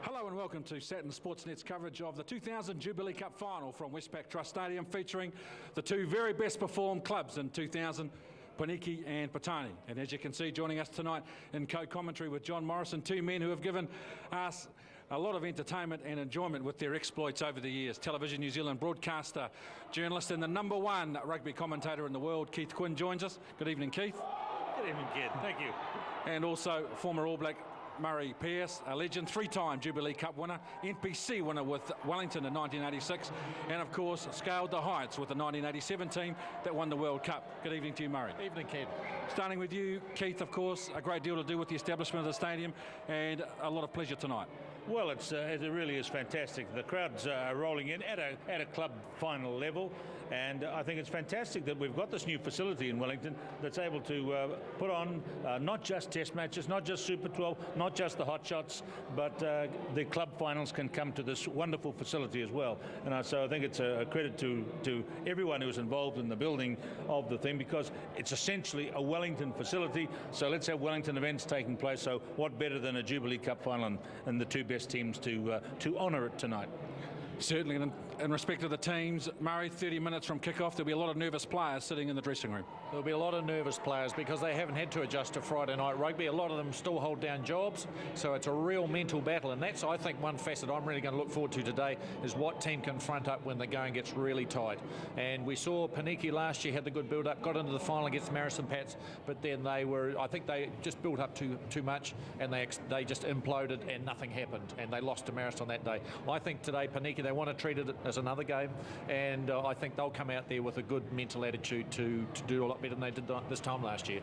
Hello and welcome to Saturn Sportsnet's coverage of the 2000 Jubilee Cup final from Westpac Trust Stadium, featuring the two very best performed clubs in 2000, Paniki and Patani. And as you can see, joining us tonight in co-commentary with John Morrison, two men who have given us a lot of entertainment and enjoyment with their exploits over the years. Television New Zealand broadcaster, journalist and the #1 rugby commentator in the world, Keith Quinn, joins us. Good evening, Keith. Good evening, Kid. Thank you. And also former All Black Murray Pearce, a legend, three-time Jubilee Cup winner, NPC winner with Wellington in 1986, and of course scaled the heights with the 1987 team that won the World Cup. Good evening to you, Murray. Evening, Kid. Starting with you, Keith, of course, a great deal to do with the establishment of the stadium and a lot of pleasure tonight. Well, it really is fantastic. The crowds are rolling in at a club final level, and I think it's fantastic that we've got this new facility in Wellington that's able to put on not just test matches, not just Super 12, not just the hot shots, but the club finals can come to this wonderful facility as well. And so I think it's a credit to everyone who was involved in the building of the thing, because it's essentially a Wellington facility. So let's have Wellington events taking place. So what better than a Jubilee Cup final and the two best teams to honour it tonight. Certainly, and in respect of the teams, Murray, 30 minutes from kick-off, there'll be a lot of nervous players sitting in the dressing room. There'll be a lot of nervous players because they haven't had to adjust to Friday night rugby. A lot of them still hold down jobs, so it's a real mental battle, and that's, I think, one facet I'm really going to look forward to today is what team can front up when the going gets really tight. And we saw Paniki last year had the good build-up, got into the final against Marison Pats, but then I think they just built up too much, and they just imploded and nothing happened, and they lost to Marison that day. I think today Paniki, they want to treat it as another game, and I think they'll come out there with a good mental attitude to do a lot better than they did this time last year.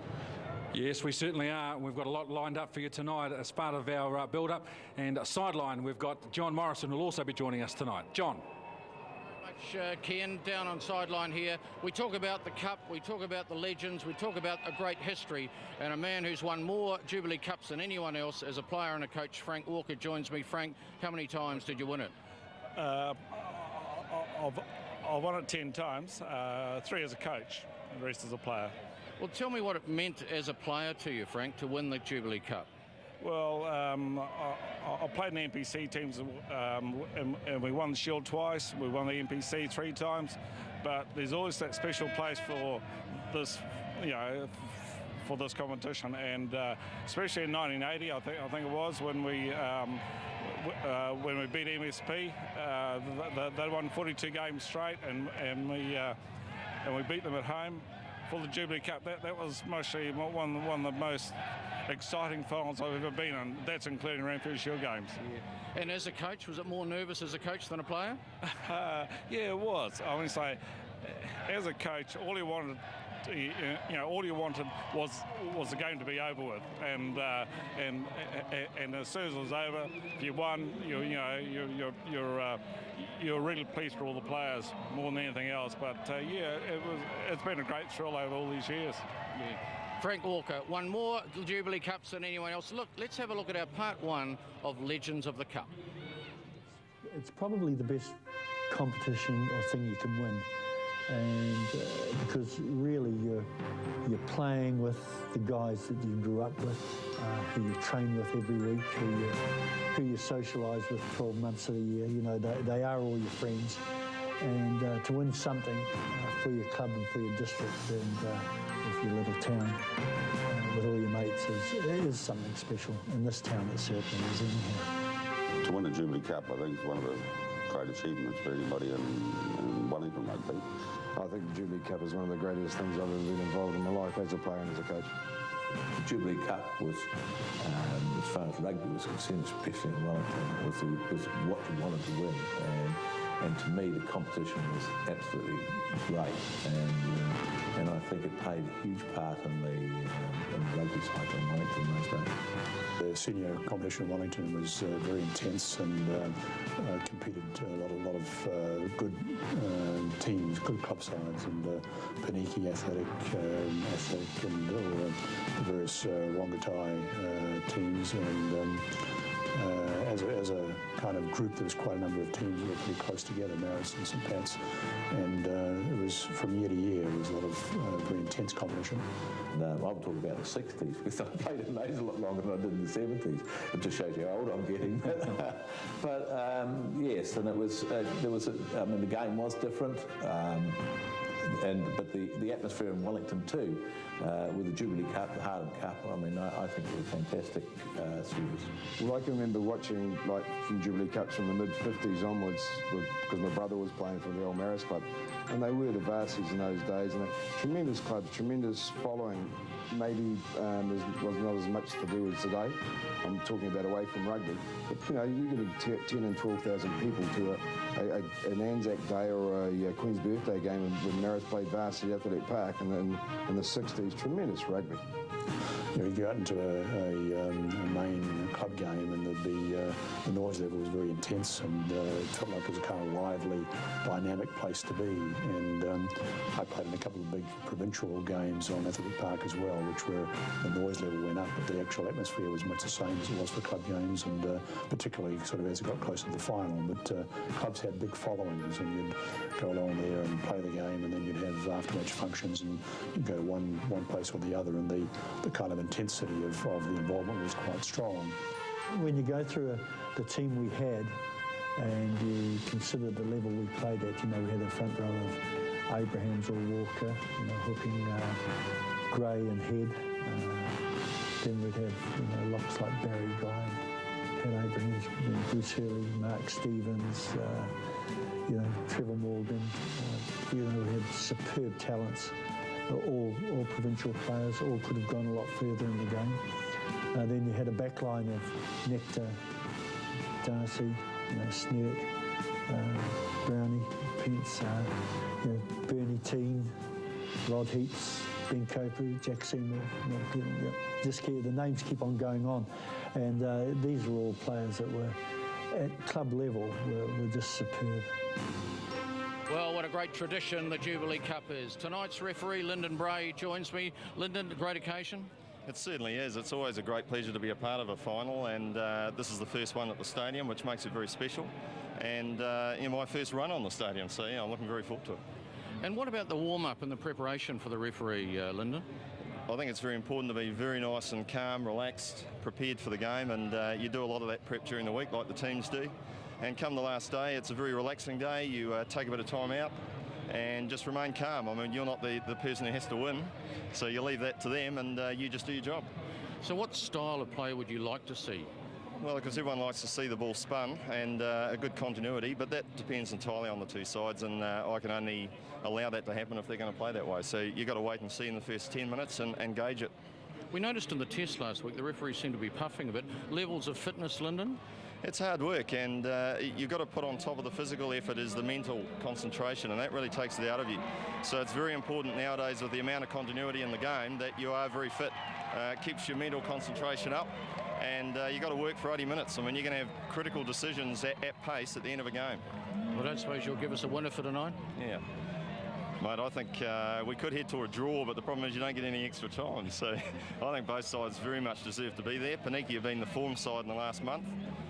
Yes, we certainly are. We've got a lot lined up for you tonight as part of our build-up. And sideline, we've got John Morrison, who will also be joining us tonight. John. Ken, down on sideline here. We talk about the Cup, we talk about the legends, we talk about a great history, and a man who's won more Jubilee Cups than anyone else as a player and a coach. Frank Walker joins me. Frank, how many times did you win it? I've won it 10 times, 3 as a coach, and the rest as a player. Well, tell me what it meant as a player to you, Frank, to win the Jubilee Cup. Well, I played in the NPC teams, and we won the Shield twice. We won the NPC 3 times, but there's always that special place for this, for this competition, and especially in 1980, I think it was when we beat MSP. They won 42 games straight, and we beat them at home for the Jubilee Cup. That was mostly one of the most exciting finals I've ever been in. That's including Ranfurly Shield games. Yeah. And as a coach, was it more nervous as a coach than a player? Yeah, it was. I mean, say, as a coach, all you wanted was the game to be over with, and as soon as it was over, if you won, you're really pleased for all the players more than anything else. But it's been a great thrill over all these years. Yeah. Frank Walker won more Jubilee Cups than anyone else. Look, let's have a look at our part 1 of Legends of the Cup. It's probably the best competition or thing you can win. And because really you're playing with the guys that you grew up with, who you train with every week, who you socialise with 12 months of the year. They are all your friends, and to win something for your club and for your district and with your little town with all your mates is something special. In this town it certainly is anyhow. To win a Jubilee Cup, I think, is one of the great achievements for anybody in Wellington rugby. I think the Jubilee Cup is one of the greatest things I've ever been involved in my life as a player and as a coach. The Jubilee Cup was, as far as rugby was concerned, especially in Wellington, was what you wanted to win. And to me, the competition was absolutely great. And I think it played a huge part in the rugby cycle in Wellington those days. The senior competition in Wellington was very intense, and competed a lot of good teams, good club sides, and Paniki Athletic, and the various Wangatai teams, and as a kind of group, there was quite a number of teams that were pretty close together, Marist and St Pat's, and it was from year to year. There was a lot of very intense competition. I'm talking about the 60s because I played in those a lot longer than I did in the 70s. It just shows you how old I'm getting. But yes, and it was I mean, the game was different. But the atmosphere in Wellington too, with the Jubilee Cup, the Harden Cup, I mean, I think it was fantastic series. Well, I can remember watching like from Jubilee Cups from the mid-50s onwards, because my brother was playing for the old Marist Club, and they were the varsies in those days, and tremendous clubs, tremendous following. Maybe was not as much to do as today. I'm talking about away from rugby. But, you know, you're getting 10 and 12,000 people to an Anzac Day or a Queen's Birthday game when Marist played varsity at Athletic Park in the 60s. Tremendous rugby. You know, you go out into a main club game and there'd be, the noise level was very intense, and it felt like it was a kind of lively, dynamic place to be. And I played in a couple of big provincial games on Athletic Park as well, which where the noise level went up, but the actual atmosphere was much the same as it was for club games, and particularly sort of as it got closer to the final. But clubs had big followings, and you'd go along there and play the game, and then you'd have after-match functions, and you'd go to one place or the other, and the kind of intensity of the involvement was quite strong. When you go through the team we had and you consider the level we played at, you know, we had a front row of Abrahams or Walker, you know, hooking Gray and Head. Then we'd have, you know, locks like Barry Guy, Pat Abrahams, Bruce Hurley, Mark Stevens, you know, Trevor Morgan. You know, we had superb talents. All provincial players, all could have gone a lot further in the game. Then you had a back line of Nectar, Darcy, you know, Snert, Brownie, Pence, you know, Bernie Teen, Rod Heaps, Ben Copery, Jack Seymour, you know, just the names keep on going on. And these were all players that were, at club level, were just superb. Well, what a great tradition the Jubilee Cup is. Tonight's referee, Lyndon Bray, joins me. Lyndon, a great occasion? It certainly is. It's always a great pleasure to be a part of a final, and this is the first one at the stadium, which makes it very special. And my first run on the stadium, so yeah, I'm looking very forward to it. And what about the warm-up and the preparation for the referee, Lyndon? I think it's very important to be very nice and calm, relaxed, prepared for the game, and you do a lot of that prep during the week like the teams do. And come the last day, it's a very relaxing day. You take a bit of time out and just remain calm. I mean, you're not the person who has to win, so you leave that to them, and you just do your job. So what style of play would you like to see? Well, because everyone likes to see the ball spun and a good continuity, but that depends entirely on the two sides, and I can only allow that to happen if they're going to play that way. So you've got to wait and see in the first 10 minutes and gauge it. We noticed in the test last week the referees seemed to be puffing a bit. Levels of fitness, Lyndon? It's hard work, and you've got to put on top of the physical effort is the mental concentration, and that really takes it out of you. So it's very important nowadays with the amount of continuity in the game that you are very fit. Keeps your mental concentration up, and you've got to work for 80 minutes. I mean, you're going to have critical decisions at pace at the end of a game. Well, I don't suppose you'll give us a winner for tonight? Yeah. Mate, I think we could head to a draw, but the problem is you don't get any extra time. So I think both sides very much deserve to be there. Paniki have been the form side in the last month,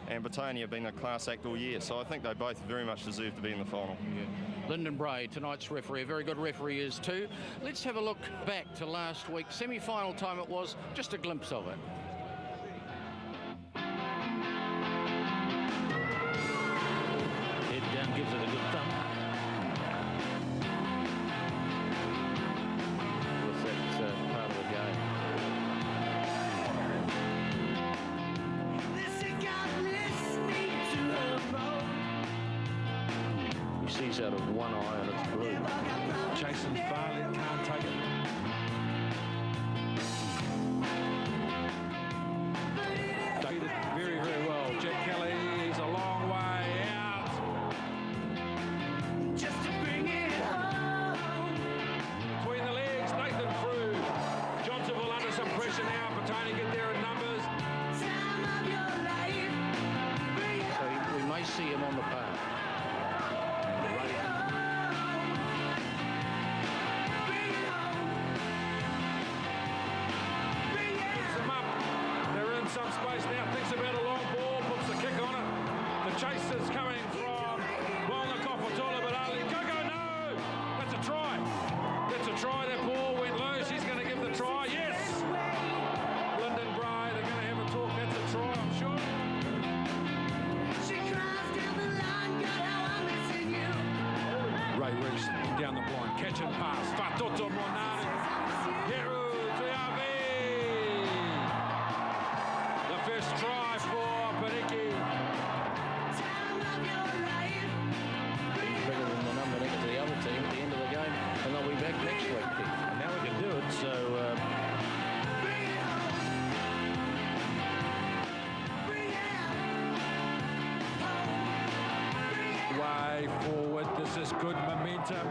and Batania have been a class act all year. So I think they both very much deserve to be in the final. Yeah. Lyndon Bray, tonight's referee, a very good referee is too. Let's have a look back to last week. Semi-final time it was, just a glimpse of it. Head down, gives it a good thump. That's part of the game. He sees out of one eye and it's blue. Jason Farley can't take it. Did it very, very well. Jack Kelly, he's a long way out. Just to bring it home. Between the legs, Nathan through. Johnsonville under some pressure now. Batania get there in numbers. So we may see him on the park. chasers coming from Walnut Kofotola, but Ali Gogo, no! That's a try. That's a try. That ball went loose. He's going to give the try. Yes! Lyndon Bray, they're going to have a talk. That's a try, I'm sure. Ray Reese down the blind. Catch and pass. Fatoto Monari. Heru Tuiavi. The first try for Paniki. Bigger than the number next to the other team at the end of the game, and they'll be back next week. And now we can do it, so... Way forward. This is good momentum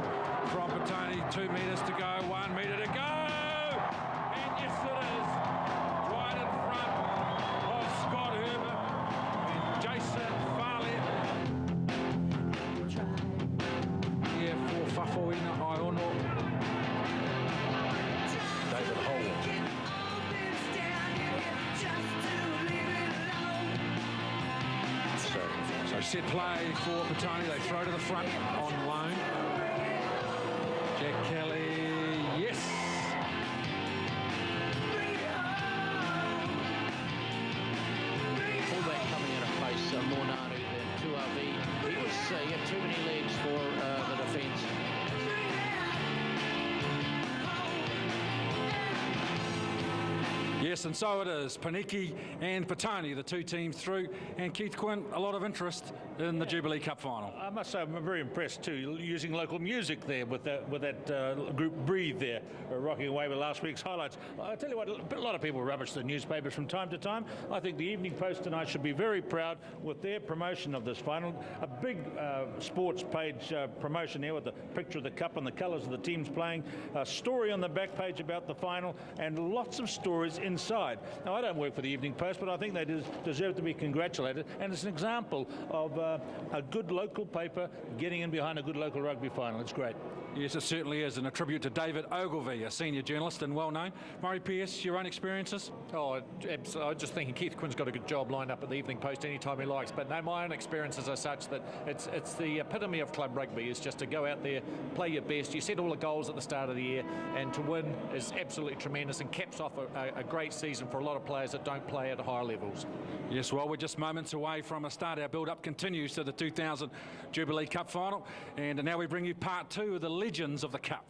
from Petone. 2 metres to go. 1 metre to go. And yes, it is. Right in front of Scott Herbert and Jason Farley. Yeah, for Fafoina Iono. David Howell. So set play for Petone. They throw to the front on loan. Jack Kelly, yes. Fullback coming out of pace, more Nanu than Tuavi. He had too many legs for the defence. Yes, and so it is. Paniki and Petone, the two teams through. And Keith Quinn, a lot of interest in the Jubilee Cup final. I must say I'm very impressed too, using local music there with that group Breathe there, rocking away with last week's highlights. I tell you what, a lot of people rubbish the newspapers from time to time. I think the Evening Post tonight should be very proud with their promotion of this final. A big sports page promotion here with the picture of the cup and the colours of the teams playing. A story on the back page about the final and lots of stories inside. Now, I don't work for the Evening Post, but I think they deserve to be congratulated, and it's an example of a good local paper getting in behind a good local rugby final. It's great. Yes, it certainly is, and a tribute to David Ogilvie, a senior journalist and well-known. Murray Pearce, your own experiences? Oh, absolutely. I was just thinking Keith Quinn's got a good job lined up at the Evening Post anytime he likes, but no, my own experiences are such that it's the epitome of club rugby, is just to go out there, play your best. You set all the goals at the start of the year, and to win is absolutely tremendous and caps off a great season for a lot of players that don't play at higher levels. Yes, well, we're just moments away from a start. Our build-up continues to the 2000 Jubilee Cup final, and now we bring you part 2 of the legends of the Cup.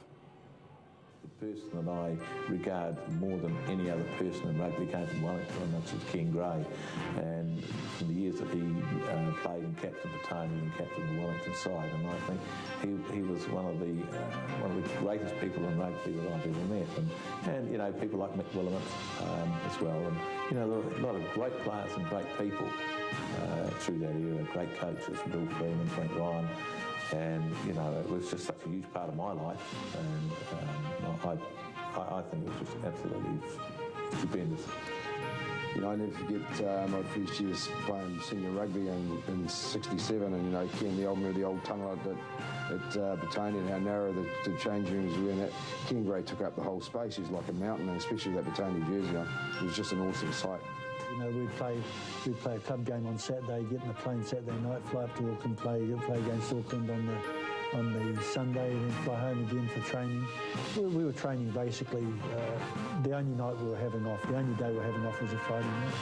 The person that I regard more than any other person in rugby came from Wellington, and that's Ken Gray. And from the years that he played and captained Petone and captained the Wellington side, and I think he was one of the greatest people in rugby that I've ever met. And you know, people like Mick Willamette as well, and you know, a lot of great players and great people through that era. Great coaches, Bill Freeman, Frank Ryan. And, you know, it was just such a huge part of my life, and I think it was just absolutely stupendous. You know, I never forget my first years playing senior rugby in '67, and, you know, Ken, the old tunnel at Petone, and how narrow the change rooms were, and that Ken Gray took up the whole space. He was like a mountain, and especially that Petone jersey. It was just an awesome sight. You know, we'd play a club game on Saturday, get in the plane Saturday night, fly up to Auckland, play against Auckland on the Sunday, and then fly home again for training. We were training basically. The only night we were having off, the only day we were having off was a Friday night.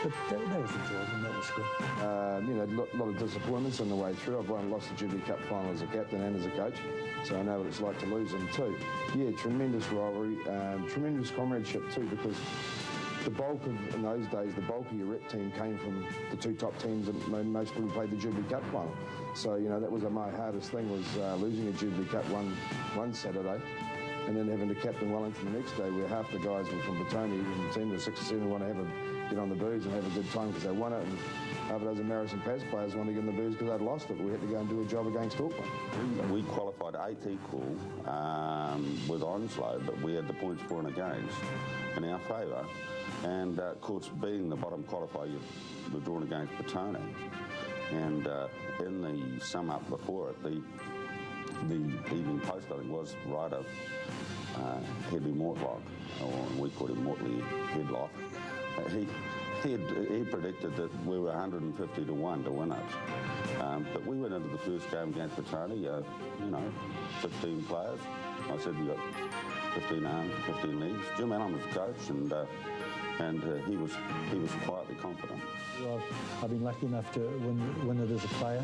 But that was enjoyable, and that was good. You know, a lot of disappointments on the way through. I've lost the Jubilee Cup final as a captain and as a coach, so I know what it's like to lose them too. Yeah, tremendous rivalry, tremendous comradeship too, because in those days, the bulk of your rep team came from the 2 top teams that most people played the Jubilee Cup final. So, you know, that was my hardest thing, was losing a Jubilee Cup one Saturday, and then having to captain Wellington the next day, where half the guys were from Petone, and the team was 6 or 7 want to get on the booze and have a good time because they won it, and half a dozen Marist and Paz players wanted to get on the booze because they'd lost it, but we had to go and do a job against Auckland. We qualified 8 equal with Onslow, but we had the points for and against in our favour. And, of course, being the bottom qualifier, you're drawn against Petone. And in the sum-up before it, the Evening Post, I think, was writer Headley Mortlock, or we called him Mortley Headlock. he predicted that we were 150 to 1 to win it. But we went into the first game against Petone, 15 players. I said we got 15 arms, 15 legs. Jim Allen was the coach, and he was quietly confident. Well, I've been lucky enough to win it as a player.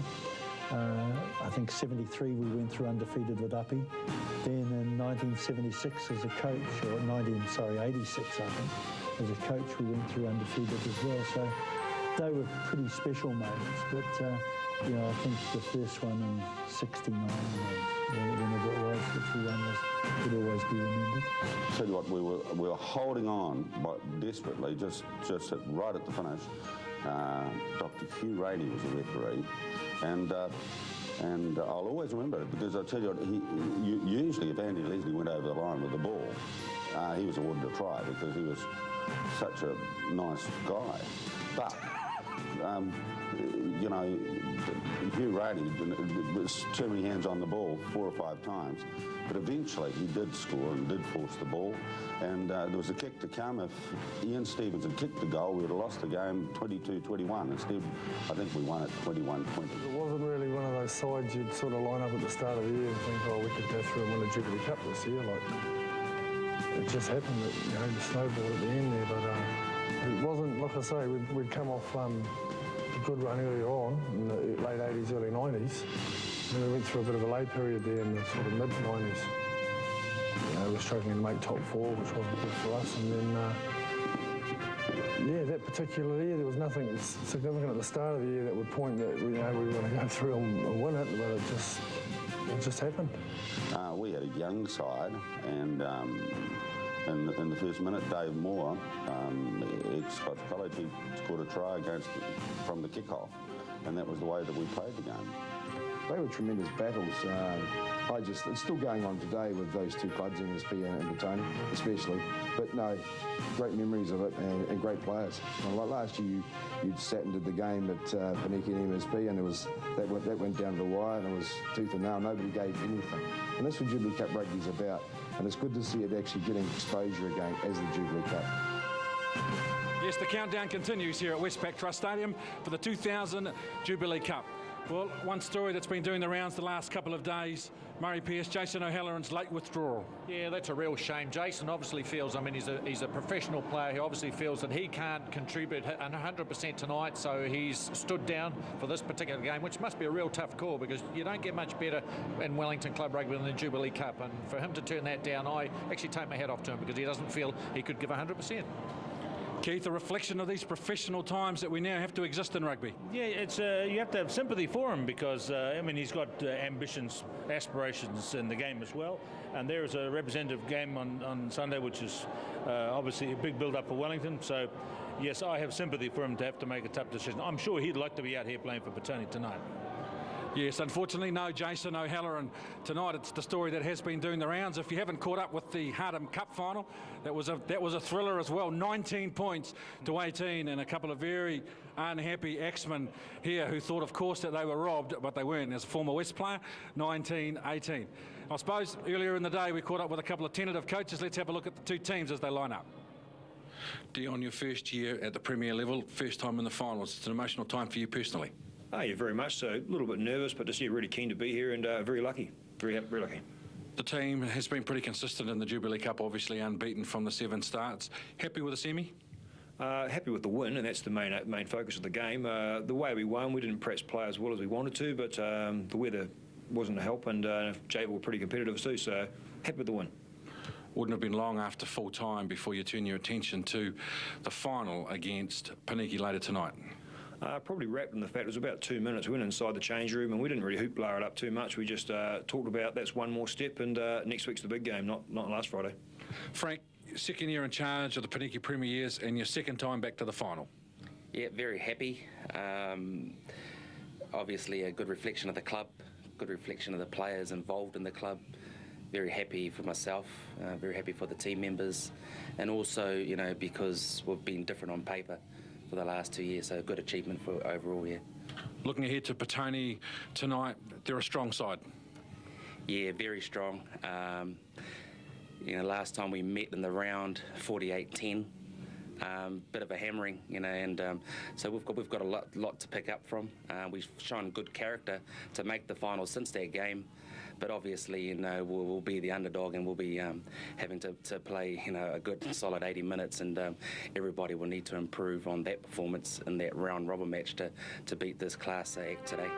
I think 73 we went through undefeated with Uppy. Then in 1976 as a coach, or 86 I think, as a coach we went through undefeated as well. So they were pretty special moments. But I think the first one in 69, whenever it was, which we won, would always be remembered. I'll tell you what, we were holding on desperately, just right at the finish. Dr. Hugh Rainey was the referee, and I'll always remember it because I tell you what, usually if Andy Leslie went over the line with the ball, he was awarded a try because he was such a nice guy. But Hugh Rainey was too many hands on the ball 4 or 5 times, but eventually he did score and did force the ball, and there was a kick to come. If Ian Stevens had kicked the goal, we would have lost the game 22-21. Instead, I think we won it 21-20. It wasn't really one of those sides you'd sort of line up at the start of the year and think, oh, we could go through and win a Jubilee Cup this year. It just happened that, the snowball at the end there, but it wasn't, like I say, we'd come off a good run earlier on in the late 80s, early 90s. And we went through a bit of a low period there in the sort of mid-90s. We were struggling to make top 4, which wasn't good for us. And then, that particular year, there was nothing significant at the start of the year that would point that we were going to go through and win it, but it just happened. We had a young side, and in the first minute, Dave Moore, ex-Scotch College, he scored a try from the kick-off, and that was the way that we played the game. They were tremendous battles. It's still going on today with those two clubs, MSP and Petone, especially. But no, great memories of it and great players. Like last year, you'd sat and did the game at Paniki and MSP, and that went down to the wire, and it was tooth and nail. Nobody gave anything, and that's what Jubilee Cup rugby's about. And it's good to see it actually getting exposure again as the Jubilee Cup. Yes, the countdown continues here at Westpac Trust Stadium for the 2000 Jubilee Cup. Well, one story that's been doing the rounds the last couple of days, Murray Pearce, Jason O'Halloran's late withdrawal. Yeah, that's a real shame. Jason obviously feels, he's a professional player. He obviously feels that he can't contribute 100% tonight, so he's stood down for this particular game, which must be a real tough call because you don't get much better in Wellington Club Rugby than the Jubilee Cup. And for him to turn that down, I actually take my hat off to him because he doesn't feel he could give 100%. Keith, a reflection of these professional times that we now have to exist in rugby. Yeah, it's you have to have sympathy for him because, he's got ambitions, aspirations in the game as well. And there is a representative game on Sunday, which is obviously a big build-up for Wellington. So, yes, I have sympathy for him to have to make a tough decision. I'm sure he'd like to be out here playing for Petone tonight. Yes, unfortunately, no Jason O'Halloran tonight. It's the story that has been doing the rounds. If you haven't caught up with the Hardham Cup final, that was a thriller as well. 19 points to 18, and a couple of very unhappy axemen here who thought, of course, that they were robbed, but they weren't. As a former West player, 19-18. I suppose earlier in the day we caught up with a couple of tentative coaches. Let's have a look at the two teams as they line up. Dion, your first year at the Premier level, first time in the finals. It's an emotional time for you personally. Oh, yeah, very much so. A little bit nervous, but just really keen to be here and very lucky. Very lucky. The team has been pretty consistent in the Jubilee Cup, obviously unbeaten from the 7 starts. Happy with the semi? Happy with the win, and that's the main focus of the game. The way we won, we didn't perhaps play as well as we wanted to, but the weather wasn't a help, and Jay were pretty competitive too, so happy with the win. Wouldn't have been long after full time before you turn your attention to the final against Paniki later tonight. Probably wrapped in the fact it was about 2 minutes. We went inside the change room and we didn't really hoopla it up too much. We just talked about that's one more step, and next week's the big game, not last Friday. Frank, second year in charge of the Paniki Premiers and your second time back to the final. Yeah, very happy. Obviously a good reflection of the club, good reflection of the players involved in the club. Very happy for myself, very happy for the team members, and also, because we've been different on paper for the last 2 years, so a good achievement for overall, yeah. Looking ahead to Petone tonight, they're a strong side. Yeah, very strong. Last time we met in the round, 48-10. bit of a hammering, and so we've got a lot to pick up from. We've shown good character to make the final since that game, but obviously, we'll be the underdog, and we'll be having to play, a good solid 80 minutes, and everybody will need to improve on that performance in that round robin match to beat this class act today.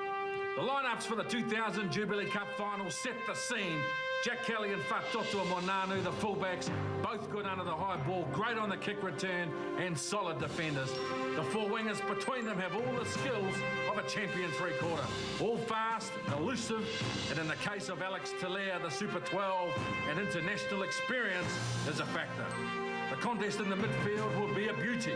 The lineups for the 2000 Jubilee Cup final set the scene. Jack Kelly and Fatoto Monanu, the fullbacks, both good under the high ball, great on the kick return, and solid defenders. The four wingers between them have all the skills of a champion three-quarter. All fast, elusive, and in the case of Alex Talair, the Super 12 and international experience is a factor. The contest in the midfield will be a beauty.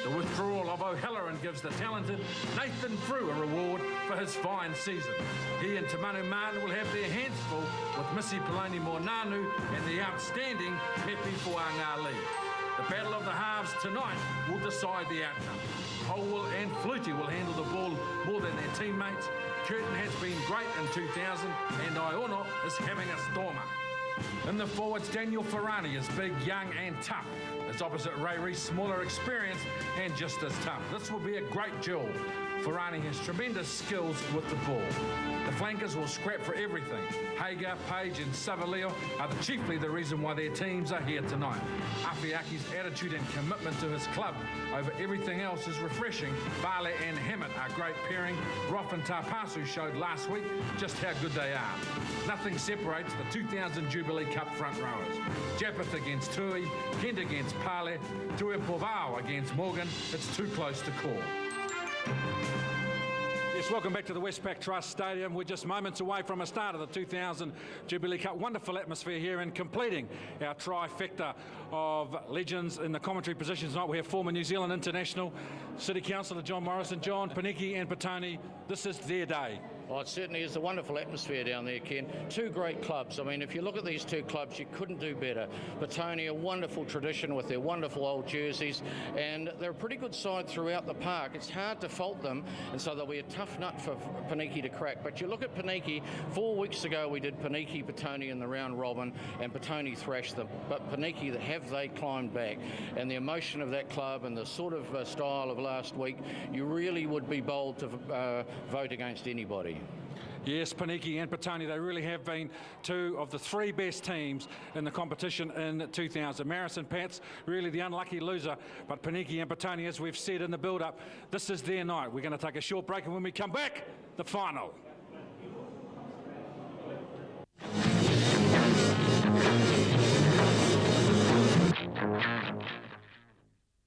The withdrawal of O'Halloran gives the talented Nathan Frew a reward for his fine season. He and Tamanu Martin will have their hands full with Missy Poloni Mornanu and the outstanding Mepi Fuangali. The battle of the halves tonight will decide the outcome. Holwell and Flutie will handle the ball more than their teammates. Curtin has been great in 2000 and Iono is having a stormer. In the forwards, Daniel Ferrani is big, young and tough. His opposite Ray Reese, smaller experience and just as tough. This will be a great duel. Ferrani has tremendous skills with the ball. The flankers will scrap for everything. Hager, Page and Savaleo are chiefly the reason why their teams are here tonight. Afiaki's attitude and commitment to his club over everything else is refreshing. Bale and Hammett are great pairing. Roth and Tapasu showed last week just how good they are. Nothing separates the 2000 Jubilee Cup front rowers. Japeth against Tui, Kent against Pale, Tui Povao against Morgan. It's too close to call. Yes, welcome back to the Westpac Trust Stadium. We're just moments away from a start of the 2000 Jubilee Cup. Wonderful atmosphere here, and completing our trifecta of legends in the commentary positions tonight. We have former New Zealand international City Councillor John Morrison. John, Paniki and Petone, this is their day. Oh, it certainly is a wonderful atmosphere down there, Ken. Two great clubs. I mean, if you look at these two clubs, you couldn't do better. Petone, a wonderful tradition with their wonderful old jerseys, and they're a pretty good side throughout the park. It's hard to fault them, and so they'll be a tough nut for Paniki to crack. But you look at Paniki, 4 weeks ago we did Paniki, Petone in the round robin, and Petone thrashed them. But Paniki, have they climbed back? And the emotion of that club and the sort of style of last week, you really would be bold to vote against anybody. Yes, Paniki and Petone, they really have been two of the three best teams in the competition in 2000. Marison Pats, really the unlucky loser, but Paniki and Petone, as we've said in the build-up, this is their night. We're going to take a short break, and when we come back, the final.